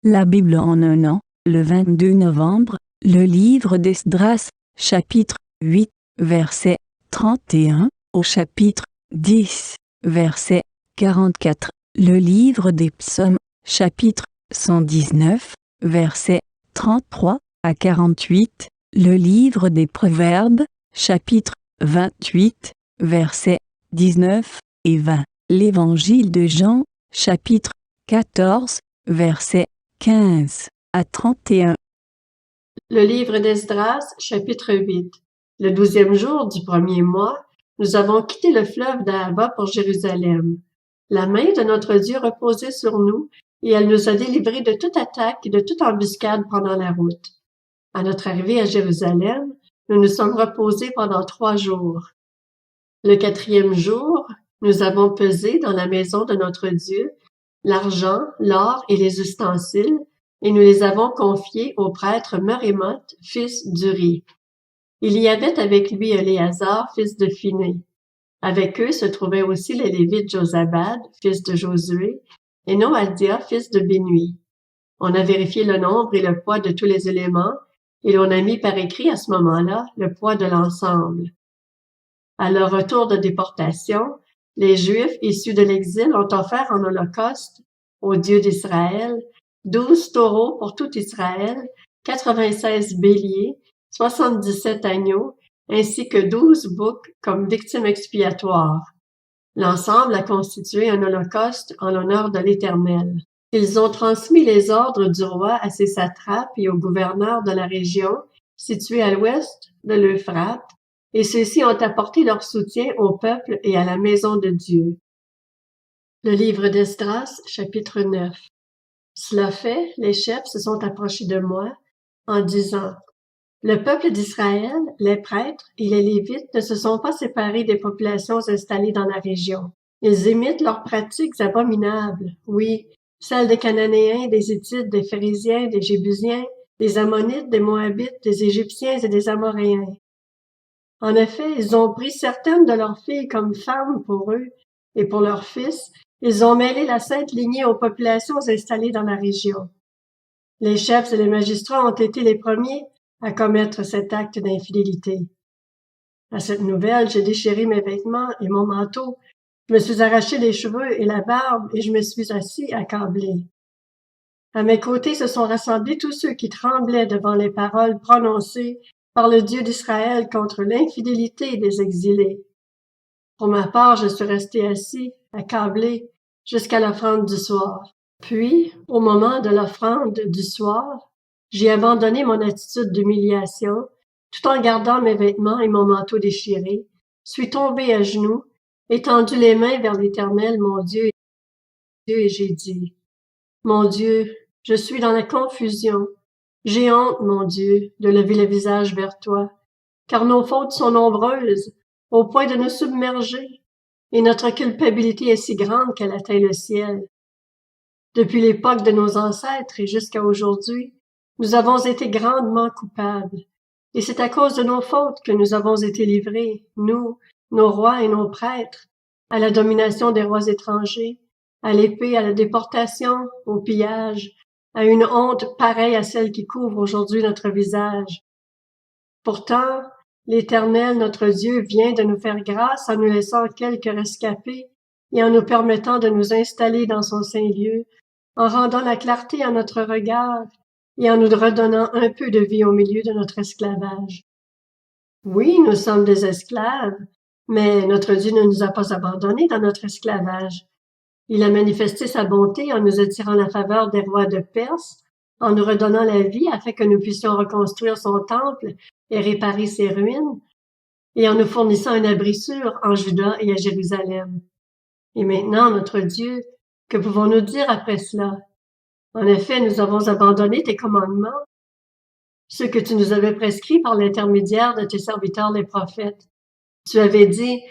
La Bible en un an, le 22 novembre, le livre d'Esdras, chapitre 8, verset 31, au chapitre 10, verset 44. Le livre des Psaumes, chapitre 119, verset 33 à 48. Le livre des Proverbes, chapitre 28, versets 19 et 20. L'Évangile de Jean, chapitre 14, versets 15 à 31. Le livre d'Esdras, chapitre 8. Le 12e jour du premier mois, nous avons quitté le fleuve d'Ahava pour Jérusalem. La main de notre Dieu reposait sur nous, et elle nous a délivrés de toute attaque et de toute embuscade pendant la route. À notre arrivée à Jérusalem, nous nous sommes reposés pendant 3 jours. Le 4e jour, nous avons pesé dans la maison de notre Dieu l'argent, l'or et les ustensiles, et nous les avons confiés au prêtre Merémoth, fils d'Uri. Il y avait avec lui Éléazar, fils de Phiné. Avec eux se trouvaient aussi les Lévites Josabad, fils de Josué, et Noadia, fils de Binui. On a vérifié le nombre et le poids de tous les éléments, et l'on a mis par écrit à ce moment-là le poids de l'ensemble. À leur retour de déportation, les Juifs issus de l'exil ont offert en holocauste au Dieu d'Israël 12 taureaux pour tout Israël, 96 béliers, 77 agneaux, ainsi que 12 boucs comme victimes expiatoires. L'ensemble a constitué un holocauste en l'honneur de l'Éternel. Ils ont transmis les ordres du roi à ses satrapes et aux gouverneurs de la région située à l'ouest de l'Euphrate, et ceux-ci ont apporté leur soutien au peuple et à la maison de Dieu. Le livre d'Esdras, chapitre 9. Cela fait, les chefs se sont approchés de moi en disant: le peuple d'Israël, les prêtres et les Lévites ne se sont pas séparés des populations installées dans la région. Ils imitent leurs pratiques abominables, oui, celles des Cananéens, des Hittites, des Phérésiens, des Jébusiens, des Ammonites, des Moabites, des Égyptiens et des Amoréens. En effet, ils ont pris certaines de leurs filles comme femmes pour eux, et pour leurs fils, ils ont mêlé la sainte lignée aux populations installées dans la région. Les chefs et les magistrats ont été les premiers à commettre cet acte d'infidélité. À cette nouvelle, j'ai déchiré mes vêtements et mon manteau, je me suis arraché les cheveux et la barbe, et je me suis assis accablé. À mes côtés se sont rassemblés tous ceux qui tremblaient devant les paroles prononcées par le Dieu d'Israël contre l'infidélité des exilés. Pour ma part, je suis resté assis, accablé, jusqu'à l'offrande du soir. Puis, au moment de l'offrande du soir, j'ai abandonné mon attitude d'humiliation, tout en gardant mes vêtements et mon manteau déchiré, suis tombé à genoux, étendu les mains vers l'Éternel, mon Dieu, et j'ai dit: mon Dieu, je suis dans la confusion. J'ai honte, mon Dieu, de lever le visage vers toi, car nos fautes sont nombreuses, au point de nous submerger, et notre culpabilité est si grande qu'elle atteint le ciel. Depuis l'époque de nos ancêtres et jusqu'à aujourd'hui, nous avons été grandement coupables, et c'est à cause de nos fautes que nous avons été livrés, nous, nos rois et nos prêtres, à la domination des rois étrangers, à l'épée, à la déportation, au pillage, à une honte pareille à celle qui couvre aujourd'hui notre visage. Pourtant, l'Éternel, notre Dieu, vient de nous faire grâce en nous laissant quelques rescapés et en nous permettant de nous installer dans son saint lieu, en rendant la clarté à notre regard et en nous redonnant un peu de vie au milieu de notre esclavage. Oui, nous sommes des esclaves, mais notre Dieu ne nous a pas abandonnés dans notre esclavage. Il a manifesté sa bonté en nous attirant la faveur des rois de Perse, en nous redonnant la vie afin que nous puissions reconstruire son temple et réparer ses ruines, et en nous fournissant un abri sûr en Juda et à Jérusalem. Et maintenant, notre Dieu, que pouvons-nous dire après cela? En effet, nous avons abandonné tes commandements, ceux que tu nous avais prescrits par l'intermédiaire de tes serviteurs les prophètes. Tu avais dit: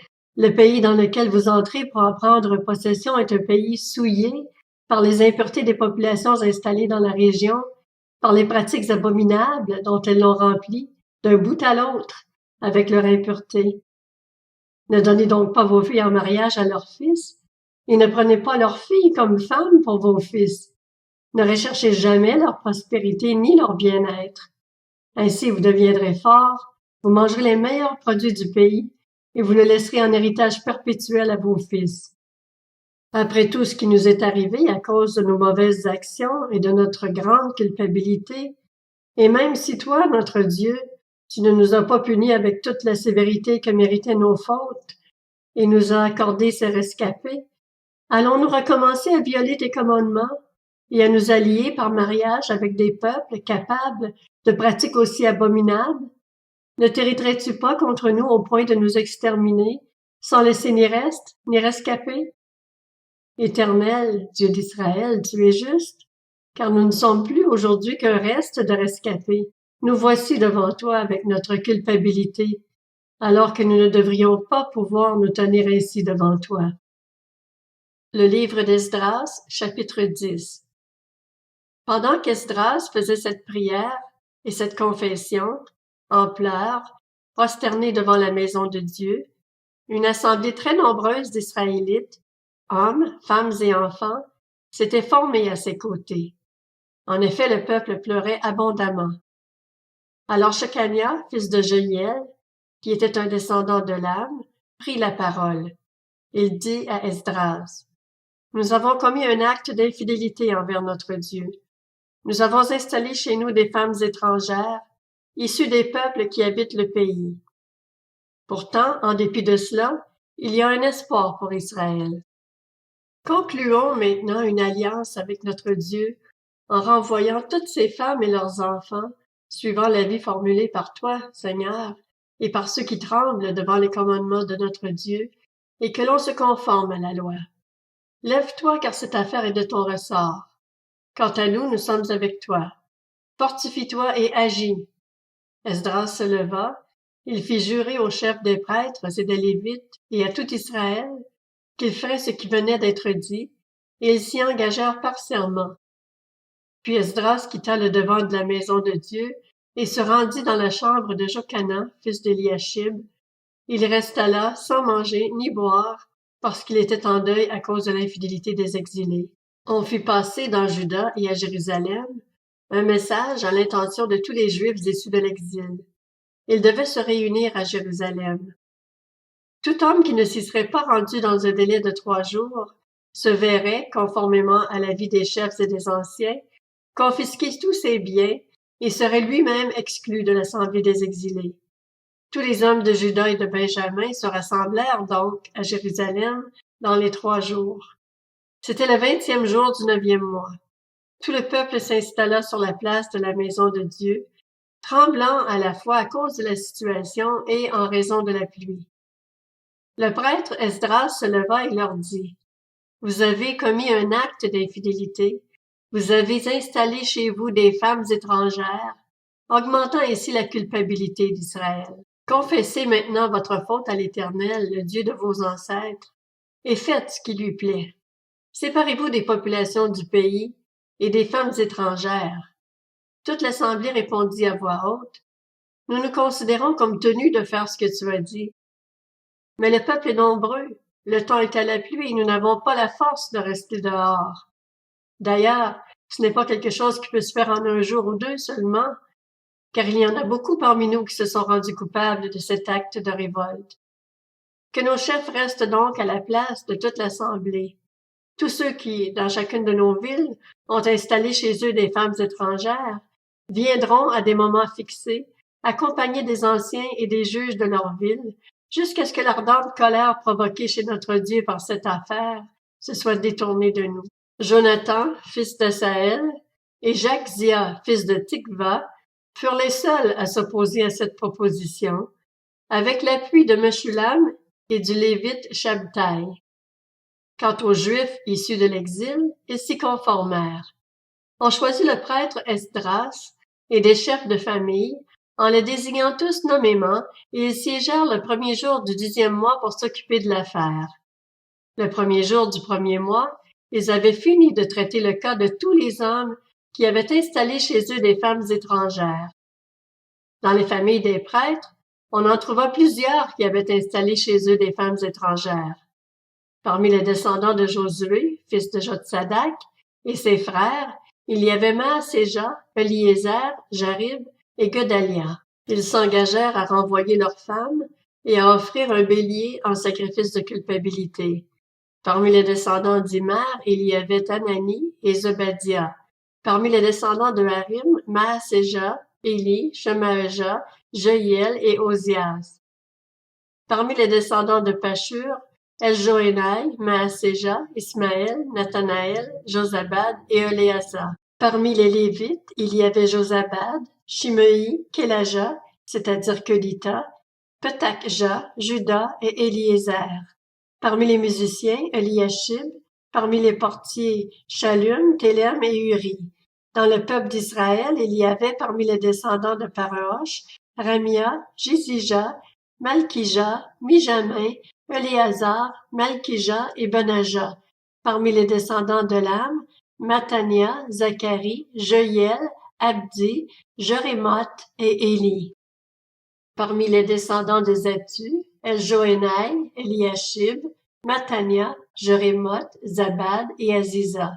le pays dans lequel vous entrez pour en prendre possession est un pays souillé par les impuretés des populations installées dans la région, par les pratiques abominables dont elles l'ont rempli, d'un bout à l'autre, avec leur impureté. Ne donnez donc pas vos filles en mariage à leurs fils, et ne prenez pas leurs filles comme femmes pour vos fils, Ne recherchez jamais leur prospérité ni leur bien-être. Ainsi vous deviendrez forts, vous mangerez les meilleurs produits du pays et vous le laisserez en héritage perpétuel à vos fils. Après tout ce qui nous est arrivé à cause de nos mauvaises actions et de notre grande culpabilité, et même si toi, notre Dieu, tu ne nous as pas punis avec toute la sévérité que méritaient nos fautes et nous as accordé ces rescapés, allons-nous recommencer à violer tes commandements et à nous allier par mariage avec des peuples capables de pratiques aussi abominables? Ne t'irriterais-tu pas contre nous au point de nous exterminer, sans laisser ni reste, ni rescapés? Éternel, Dieu d'Israël, tu es juste, car nous ne sommes plus aujourd'hui qu'un reste de rescapés. Nous voici devant toi avec notre culpabilité, alors que nous ne devrions pas pouvoir nous tenir ainsi devant toi. Le livre d'Esdras, chapitre 10. Pendant qu'Esdras faisait cette prière et cette confession, en pleurs, prosterné devant la maison de Dieu, une assemblée très nombreuse d'Israélites, hommes, femmes et enfants, s'était formée à ses côtés. En effet, le peuple pleurait abondamment. Alors Shekania, fils de Jehiel, qui était un descendant de Lam, prit la parole. Il dit à Esdras, « Nous avons commis un acte d'infidélité envers notre Dieu. Nous avons installé chez nous des femmes étrangères, issues des peuples qui habitent le pays. Pourtant, en dépit de cela, il y a un espoir pour Israël. Concluons maintenant une alliance avec notre Dieu en renvoyant toutes ces femmes et leurs enfants, suivant l'avis formulé par toi, Seigneur, et par ceux qui tremblent devant les commandements de notre Dieu, et que l'on se conforme à la loi. Lève-toi, car cette affaire est de ton ressort. Quant à nous, nous sommes avec toi. Fortifie-toi et agis. » Esdras se leva, il fit jurer aux chefs des prêtres et des Lévites et à tout Israël qu'ils feraient ce qui venait d'être dit, et ils s'y engagèrent par serment. Puis Esdras quitta le devant de la maison de Dieu et se rendit dans la chambre de Jokana, fils d'Eliashib. Il resta là sans manger ni boire, parce qu'il était en deuil à cause de l'infidélité des exilés. On fit passer dans Juda et à Jérusalem un message à l'intention de tous les Juifs issus de l'exil. Ils devaient se réunir à Jérusalem. Tout homme qui ne s'y serait pas rendu dans un délai de 3 jours se verrait, conformément à l'avis des chefs et des anciens, confisquer tous ses biens et serait lui-même exclu de l'assemblée des exilés. Tous les hommes de Juda et de Benjamin se rassemblèrent donc à Jérusalem dans les 3 jours. C'était le 20e jour du 9e mois. Tout le peuple s'installa sur la place de la maison de Dieu, tremblant à la fois à cause de la situation et en raison de la pluie. Le prêtre Esdras se leva et leur dit, « Vous avez commis un acte d'infidélité, vous avez installé chez vous des femmes étrangères, augmentant ainsi la culpabilité d'Israël. Confessez maintenant votre faute à l'Éternel, le Dieu de vos ancêtres, et faites ce qui lui plaît. Séparez-vous des populations du pays et des femmes étrangères. » Toute l'assemblée répondit à voix haute, « Nous nous considérons comme tenus de faire ce que tu as dit. Mais le peuple est nombreux, le temps est à la pluie et nous n'avons pas la force de rester dehors. D'ailleurs, ce n'est pas quelque chose qui peut se faire en 1 jour ou 2 seulement, car il y en a beaucoup parmi nous qui se sont rendus coupables de cet acte de révolte. Que nos chefs restent donc à la place de toute l'assemblée. Tous ceux qui, dans chacune de nos villes, ont installé chez eux des femmes étrangères, viendront à des moments fixés, accompagnés des anciens et des juges de leur ville, jusqu'à ce que l'ardente colère provoquée chez notre Dieu par cette affaire se soit détournée de nous. Jonathan, fils d'Asaël, et Jachzia, fils de Tikva, furent les seuls à s'opposer à cette proposition, avec l'appui de Meshulam et du Lévite Shabtai. Quant aux Juifs issus de l'exil, ils s'y conformèrent. On choisit le prêtre Esdras et des chefs de famille, en les désignant tous nommément, et ils siégèrent le 1er jour du 10e mois pour s'occuper de l'affaire. Le 1er jour du 1er mois, ils avaient fini de traiter le cas de tous les hommes qui avaient installé chez eux des femmes étrangères. Dans les familles des prêtres, on en trouva plusieurs qui avaient installé chez eux des femmes étrangères. Parmi les descendants de Josué, fils de Jotsadak, et ses frères, Il y avait Maaséja, Eliezer, Jarib et Gedalia. Ils s'engagèrent à renvoyer leurs femmes et à offrir un bélier en sacrifice de culpabilité. Parmi les descendants d'Imer, il y avait Anani et Zebadiah. Parmi les descendants de Harim, Maaséja, Éli, Shemaja, Jehiel et Ozias. Parmi les descendants de Pashur, Eljoénaï, Maaséja, Ismaël, Nathanaël, Josabad et Éléazar. Parmi les Lévites, il y avait Josabad, Shimei, Kélaja, c'est-à-dire Kelita, Petachja, Juda et Éliézer. Parmi les musiciens, Eliashib. Parmi les portiers, Shallum, Télem et Uri. Dans le peuple d'Israël, il y avait parmi les descendants de Paraosh, Ramia, Jizija, Malkija, Mijamin, Éléazar, Malkija et Benaja. Parmi les descendants de Lam, Matania, Zacharie, Jehiel, Abdi, Jérémoth et Élie. Parmi les descendants de Zatu, Eljoénaï, Eliashib, Matania, Jérémoth, Zabad et Aziza.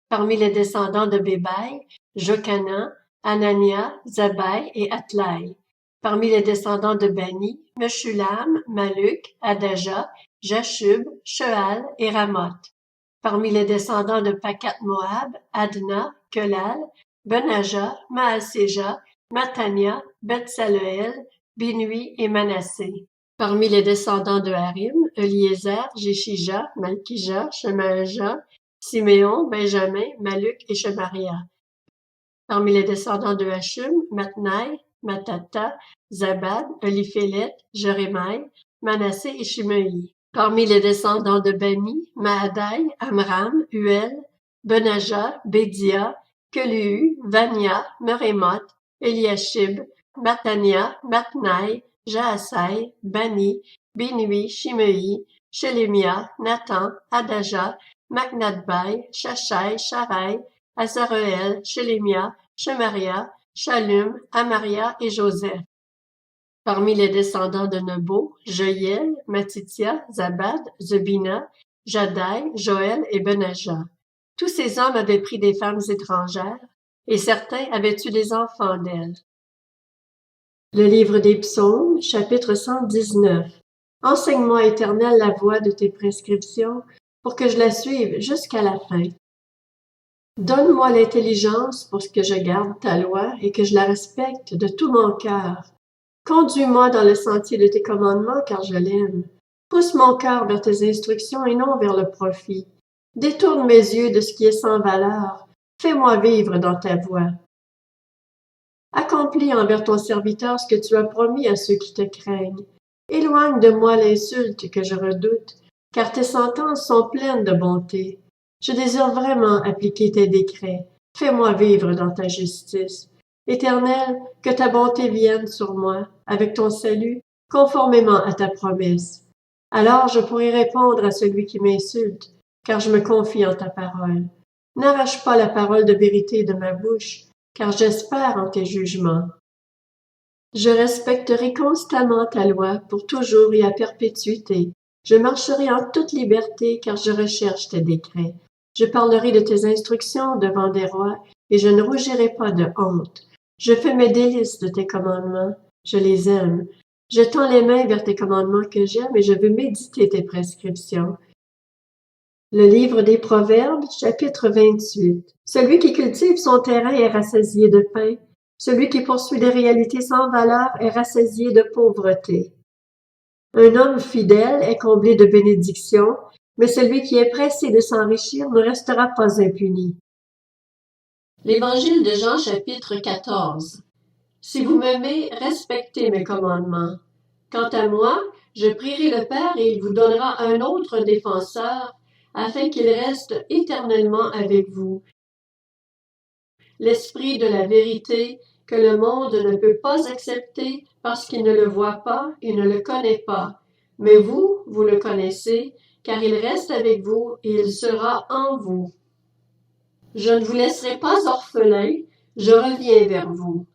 Parmi les descendants de Bébaï, Jochanan, Anania, Zabai et Atlaï. Parmi les descendants de Bani, Meshulam, Maluk, Adaja, Jashub, Sheal et Ramoth. Parmi les descendants de Pakat-Moab, Adna, Kelal, Benaja, Maaséja, Matania, Beth-Saleel, Binui et Manassé. Parmi les descendants de Harim, Eliezer, Jéshija, Malkija, Shemaja, Siméon, Benjamin, Maluk et Shemaria. Parmi les descendants de Hashum, Matnaï, Matata, Zabad, Eliphélet, Jérémaï, Manassé et Shimei. Parmi les descendants de Bani, Maadaï, Amram, Uel, Benaja, Bédia, Keluu, Vania, Merémoth, Eliashib, Matania, Matnaï, Jaasai, Bani, Binui, Shimei, Shelemia, Nathan, Adaja, Macnadbai, Shashai, Sharai, Azareel, Shelemia, Shemaria, Shallum, Amaria et Joseph. Parmi les descendants de Nebo, Jehiel, Matitia, Zabad, Zebina, Jadai, Joël et Benaja. Tous ces hommes avaient pris des femmes étrangères, et certains avaient eu des enfants d'elles. Le livre des Psaumes, chapitre 119. Enseigne-moi, Éternel, la voie de tes prescriptions, pour que je la suive jusqu'à la fin. Donne-moi l'intelligence pour que je garde ta loi et que je la respecte de tout mon cœur. Conduis-moi dans le sentier de tes commandements, car je l'aime. Pousse mon cœur vers tes instructions et non vers le profit. Détourne mes yeux de ce qui est sans valeur. Fais-moi vivre dans ta voie. Accomplis envers ton serviteur ce que tu as promis à ceux qui te craignent. Éloigne de moi l'insulte que je redoute, car tes sentences sont pleines de bonté. Je désire vraiment appliquer tes décrets. Fais-moi vivre dans ta justice. Éternel, que ta bonté vienne sur moi, avec ton salut, conformément à ta promesse. Alors je pourrai répondre à celui qui m'insulte, car je me confie en ta parole. N'arrache pas la parole de vérité de ma bouche, car j'espère en tes jugements. Je respecterai constamment ta loi pour toujours et à perpétuité. Je marcherai en toute liberté, car je recherche tes décrets. Je parlerai de tes instructions devant des rois, et je ne rougirai pas de honte. Je fais mes délices de tes commandements, je les aime. Je tends les mains vers tes commandements que j'aime et je veux méditer tes prescriptions. Le livre des Proverbes, chapitre 28. Celui qui cultive son terrain est rassasié de pain. Celui qui poursuit des réalités sans valeur est rassasié de pauvreté. Un homme fidèle est comblé de bénédictions, mais celui qui est pressé de s'enrichir ne restera pas impuni. L'Évangile de Jean, chapitre 14. Si vous m'aimez, respectez mes commandements. Quant à moi, je prierai le Père et il vous donnera un autre défenseur, afin qu'il reste éternellement avec vous. L'Esprit de la vérité que le monde ne peut pas accepter parce qu'il ne le voit pas et ne le connaît pas. Mais vous, vous le connaissez, car il reste avec vous et il sera en vous. Je ne vous laisserai pas orphelin, je reviens vers vous.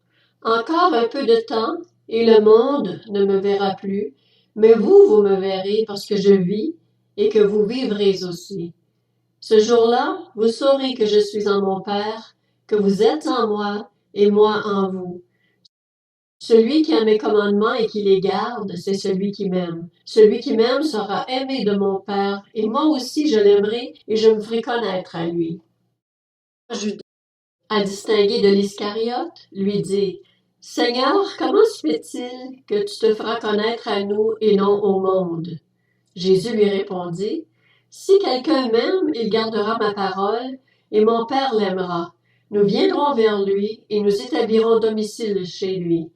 Encore un peu de temps, et le monde ne me verra plus, mais vous, vous me verrez parce que je vis et que vous vivrez aussi. Ce jour-là, vous saurez que je suis en mon Père, que vous êtes en moi et moi en vous. Celui qui a mes commandements et qui les garde, c'est celui qui m'aime. Celui qui m'aime sera aimé de mon Père, et moi aussi je l'aimerai et je me ferai connaître à lui. Judas, à distinguer de l'Iscariote, lui dit, « Seigneur, comment se fait-il que tu te feras connaître à nous et non au monde? » Jésus lui répondit, « Si quelqu'un m'aime, il gardera ma parole, et mon Père l'aimera. Nous viendrons vers lui et nous établirons domicile chez lui.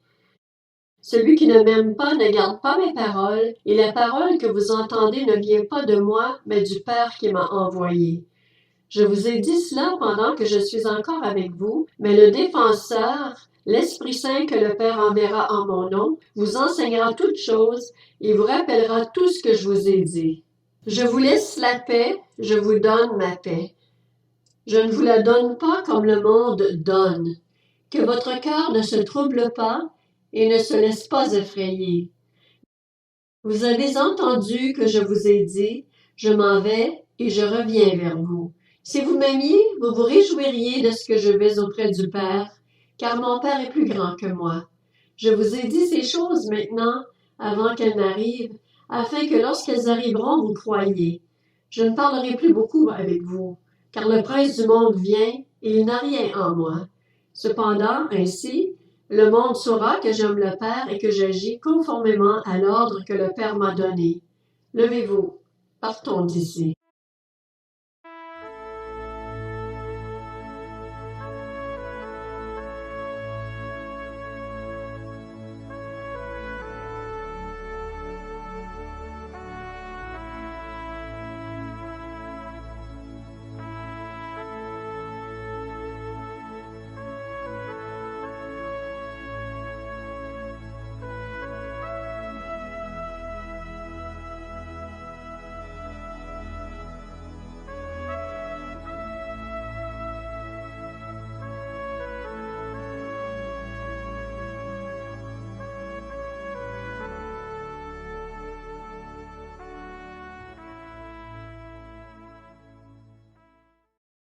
Celui qui ne m'aime pas ne garde pas mes paroles, et la parole que vous entendez ne vient pas de moi, mais du Père qui m'a envoyé. Je vous ai dit cela pendant que je suis encore avec vous, mais le Défenseur, l'Esprit Saint que le Père enverra en mon nom, vous enseignera toutes choses et vous rappellera tout ce que je vous ai dit. Je vous laisse la paix, je vous donne ma paix. Je ne vous la donne pas comme le monde donne. Que votre cœur ne se trouble pas et ne se laisse pas effrayer. Vous avez entendu que je vous ai dit, je m'en vais et je reviens vers vous. Si vous m'aimiez, vous vous réjouiriez de ce que je vais auprès du Père, car mon Père est plus grand que moi. Je vous ai dit ces choses maintenant, avant qu'elles n'arrivent, afin que lorsqu'elles arriveront, vous croyiez. Je ne parlerai plus beaucoup avec vous, car le prince du monde vient et il n'a rien en moi. Cependant, ainsi, le monde saura que j'aime le Père et que j'agis conformément à l'ordre que le Père m'a donné. Levez-vous, partons d'ici.